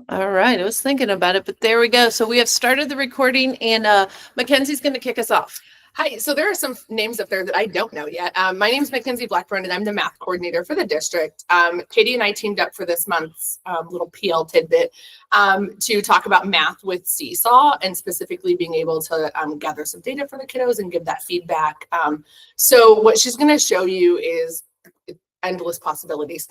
All right, I was thinking about it, but there we go. So we have started the recording, and Mackenzie's going to kick us off. Hi, so there are some names up there that I don't know yet. My name is Mackenzie Blackburn, and I'm the math coordinator for the district. Katie and I teamed up for this month's little PL tidbit to talk about math with SeeSaw, and specifically being able to gather some data for the kiddos and give that feedback. So what she's going to show you is endless possibilities.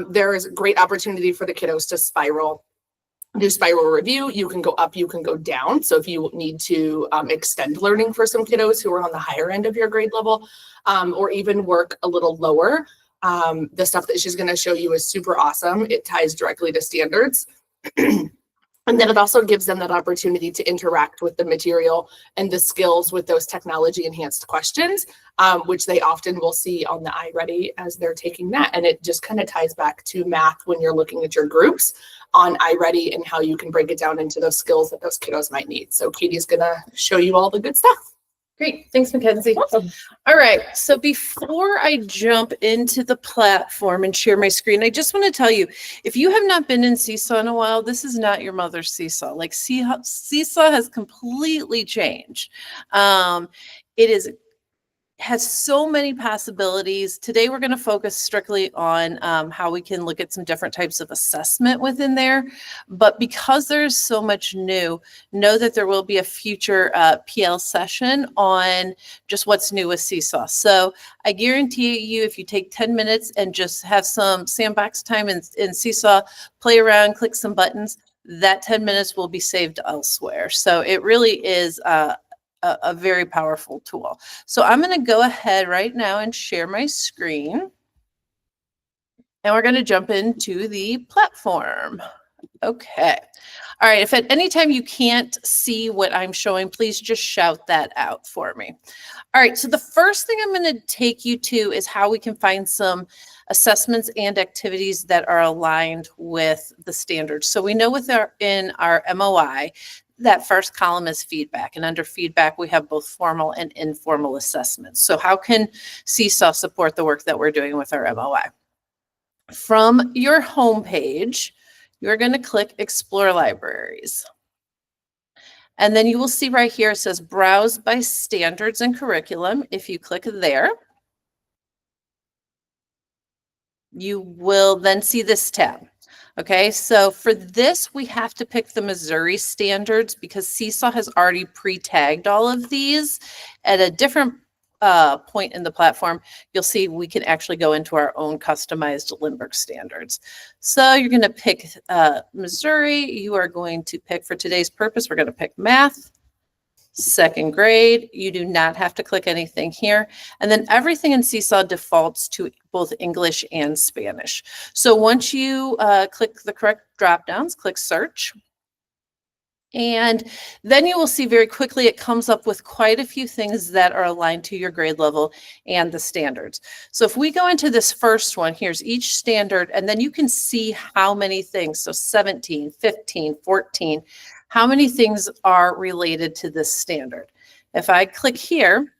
There is great opportunity for the kiddos to do spiral review. You can go up, you can go down. So if you need to extend learning for some kiddos who are on the higher end of your grade level, or even work a little lower, the stuff that she's going to show you is super awesome. It ties directly to standards. And then it also gives them that opportunity to interact with the material and the skills with those technology enhanced questions, which they often will see on the iReady as they're taking that. And it just kind of ties back to math when you're looking at your groups on iReady and how you can break it down into those skills that those kiddos might need. So Katie's going to show you all the good stuff. Great. Thanks, Mackenzie. Awesome. All right. So before I jump into the platform and share my screen, I just want to tell you, if you have not been in SeeSaw in a while, this is not your mother's SeeSaw. Like SeeSaw has completely changed. It has so many possibilities. Today, we're going to focus strictly on how we can look at some different types of assessment within there. But because there's so much new, know that there will be a future PL session on just what's new with SeeSaw. So I guarantee you, if you take 10 minutes and just have some sandbox time in SeeSaw, play around, click some buttons, that 10 minutes will be saved elsewhere. So it really is a very powerful tool. So I'm going to go ahead right now and share my screen. And we're going to jump into the platform. Okay. All right. If at any time you can't see what I'm showing, please just shout that out for me. All right. So the first thing I'm going to take you to is how we can find some assessments and activities that are aligned with the standards. So we know in our MOI, that first column is feedback, and under feedback, we have both formal and informal assessments. So how can SeeSaw support the work that we're doing with our MOI? From your homepage, you're going to click Explore Libraries. And then you will see right here, it says Browse by Standards and Curriculum. If you click there, you will then see this tab. Okay, so for this, we have to pick the Missouri standards because SeeSaw has already pre-tagged all of these. At a different point in the platform, you'll see we can actually go into our own customized Lindbergh standards. So you're going to pick Missouri. You are going to pick, for today's purpose, we're going to pick math. Second grade, you do not have to click anything here. And then everything in SeeSaw defaults to both English and Spanish. So once you click the correct drop downs, click search. And then you will see very quickly it comes up with quite a few things that are aligned to your grade level and the standards. So if we go into this first one, here's each standard, and then you can see how many things. So 17, 15, 14, how many things are related to this standard. If I click here,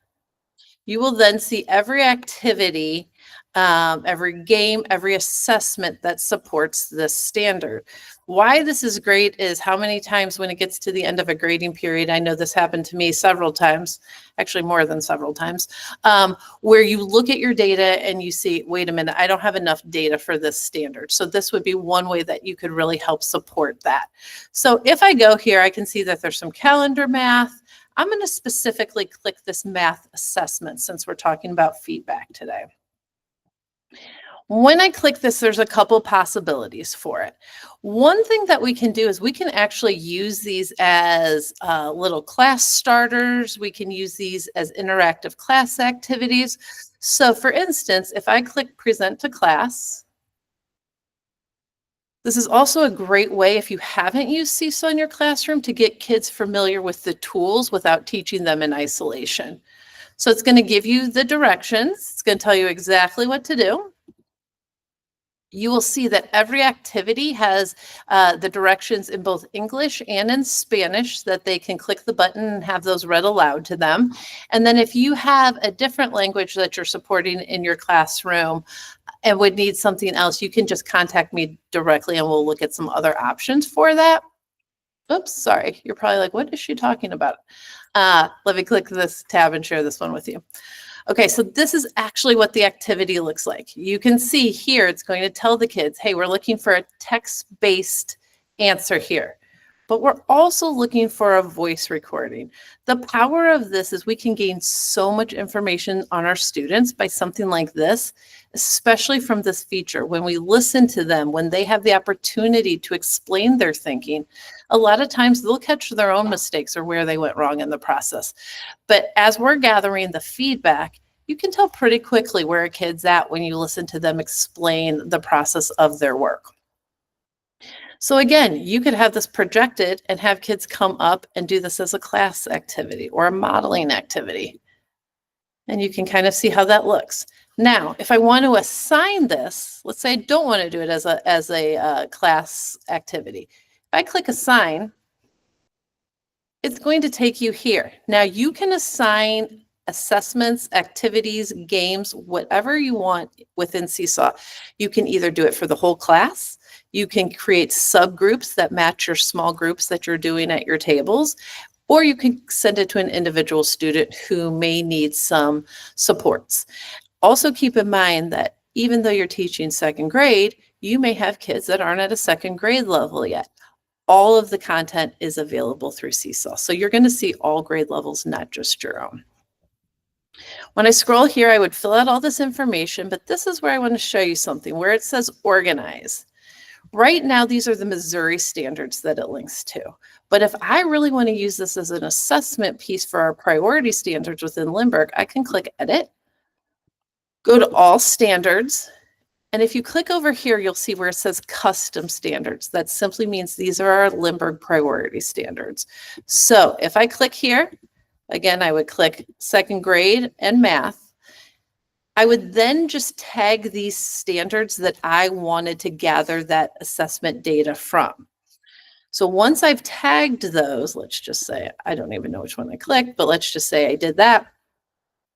you will then see every activity, every game, every assessment that supports this standard. Why this is great is how many times when it gets to the end of a grading period, I know this happened to me several times, actually more than several times, where you look at your data and you see, wait a minute, I don't have enough data for this standard. So this would be one way that you could really help support that. So if I go here, I can see that there's some calendar math. I'm going to specifically click this math assessment since we're talking about feedback today. When I click this, there's a couple possibilities for it. One thing that we can do is we can actually use these as little class starters. We can use these as interactive class activities. So for instance, if I click present to class, this is also a great way if you haven't used SeeSaw in your classroom to get kids familiar with the tools without teaching them in isolation. So it's going to give you the directions. It's going to tell you exactly what to do. you will see that every activity has the directions in both English and in Spanish that they can click the button and have those read aloud to them. And then if you have a different language that you're supporting in your classroom and would need something else, you can just contact me directly and we'll look at some other options for that. Oops, sorry. You're probably like, what is she talking about? Let me click this tab and share this one with you. Okay, so this is actually what the activity looks like. You can see here, it's going to tell the kids, hey, we're looking for a text-based answer here, but we're also looking for a voice recording. The power of this is we can gain so much information on our students by something like this, especially from this feature. When we listen to them, when they have the opportunity to explain their thinking, a lot of times they'll catch their own mistakes or where they went wrong in the process. But as we're gathering the feedback, you can tell pretty quickly where a kid's at when you listen to them explain the process of their work. So again, you could have this projected and have kids come up and do this as a class activity or a modeling activity. And you can kind of see how that looks. Now, if I want to assign this, let's say I don't want to do it as a class activity. If I click assign, it's going to take you here. Now you can assign assessments, activities, games, whatever you want within SeeSaw. You can either do it for the whole class. You can create subgroups that match your small groups that you're doing at your tables, or you can send it to an individual student who may need some supports. Also keep in mind that even though you're teaching second grade, you may have kids that aren't at a second grade level yet. All of the content is available through SeeSaw. So you're going to see all grade levels, not just your own. When I scroll here, I would fill out all this information, but this is where I want to show you something where it says organize. Right now, these are the Missouri standards that it links to. But if I really want to use this as an assessment piece for our priority standards within Lindbergh, I can click edit, go to all standards. And if you click over here, you'll see where it says custom standards. That simply means these are our Lindbergh priority standards. So if I click here, again, I would click second grade and math. I would then just tag these standards that I wanted to gather that assessment data from. So once I've tagged those, let's just say, I don't even know which one I clicked, but let's just say I did that.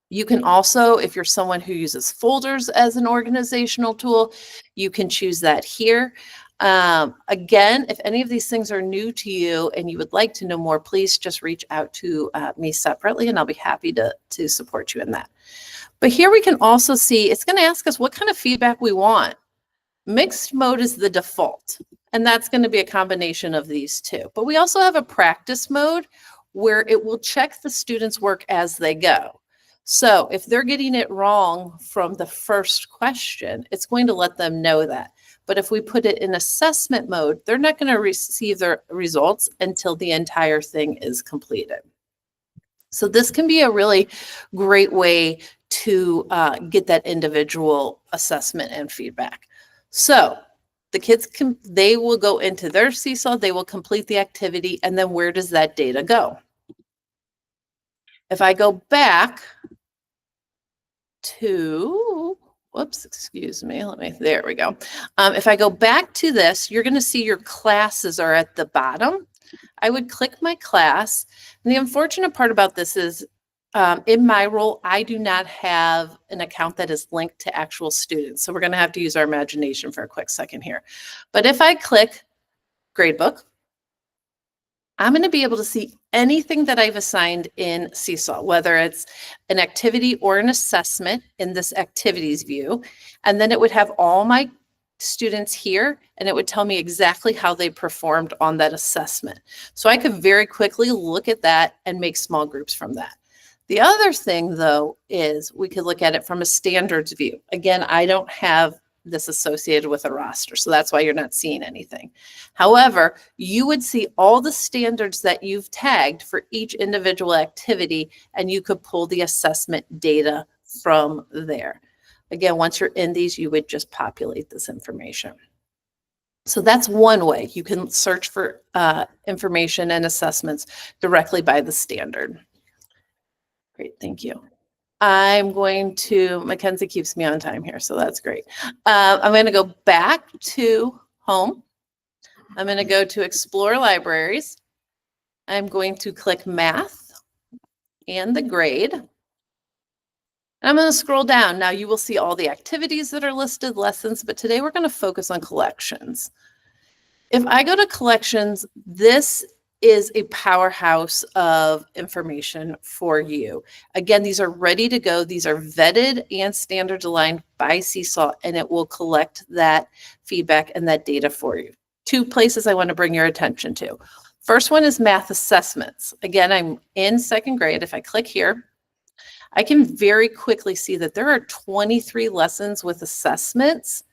You can also, if you're someone who uses folders as an organizational tool, you can choose that here. Again, if any of these things are new to you and you would like to know more, please just reach out to me separately and I'll be happy to support you in that. But here we can also see, it's going to ask us what kind of feedback we want. Mixed mode is the default, and that's going to be a combination of these two. But we also have a practice mode where it will check the students' work as they go. So if they're getting it wrong from the first question, it's going to let them know that. But if we put it in assessment mode, they're not going to receive their results until the entire thing is completed. So this can be a really great way to get that individual assessment and feedback. So the kids they will go into their SeeSaw, they will complete the activity, and then where does that data go? If I go back to, whoops, excuse me, there we go. If I go back to this, you're going to see your classes are at the bottom. I would click my class. And the unfortunate part about this is in my role, I do not have an account that is linked to actual students. So we're going to have to use our imagination for a quick second here. But if I click gradebook, I'm going to be able to see anything that I've assigned in SeeSaw, whether it's an activity or an assessment in this activities view. And then it would have all my students here, and it would tell me exactly how they performed on that assessment. So I could very quickly look at that and make small groups from that. The other thing, though, is we could look at it from a standards view. Again, I don't have this associated with a roster, so that's why you're not seeing anything. However, you would see all the standards that you've tagged for each individual activity, and you could pull the assessment data from there. Again, once you're in these, you would just populate this information. So that's one way you can search for information and assessments directly by the standard. Great, thank you. I'm going to, Mackenzie keeps me on time here, so that's great. I'm going to go back to home. I'm going to go to explore libraries. I'm going to click math and the grade. And I'm going to scroll down. Now you will see all the activities that are listed, lessons, but today we're going to focus on collections. If I go to collections, this is a powerhouse of information for you. Again, these are ready to go. These are vetted and standards aligned by SeeSaw, and it will collect that feedback and that data for you. 2 places I want to bring your attention to. First one is math assessments. Again, I'm in 2nd grade. If I click here, I can very quickly see that there are 23 lessons with assessments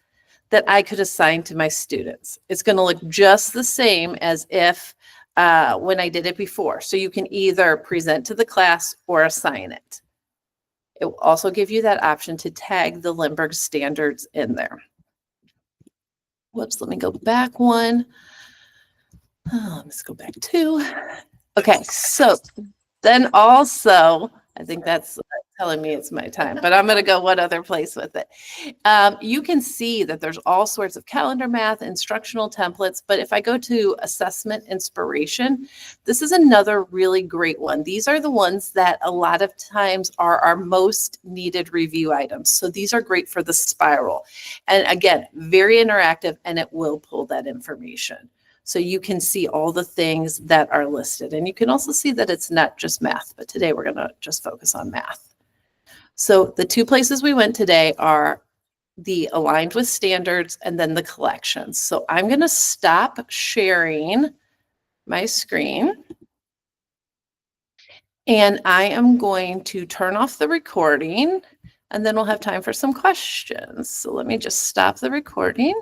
that I could assign to my students. It's going to look just the same as if when I did it before. So you can either present to the class or assign it. It will also give you that option to tag the Lindbergh standards in there. Whoops, let me go back one. Let's go back 2. Okay, so then also, I think that's telling me it's my time, but I'm going to go one other place with it. You can see that there's all sorts of calendar math, instructional templates, but if I go to assessment inspiration, this is another really great one. These are the ones that a lot of times are our most needed review items. So these are great for the spiral. And again, very interactive, and it will pull that information. So you can see all the things that are listed. And you can also see that it's not just math, but today we're going to just focus on math. So the 2 places we went today are the aligned with standards and then the collections. So I'm going to stop sharing my screen. And I am going to turn off the recording, and then we'll have time for some questions. So let me just stop the recording.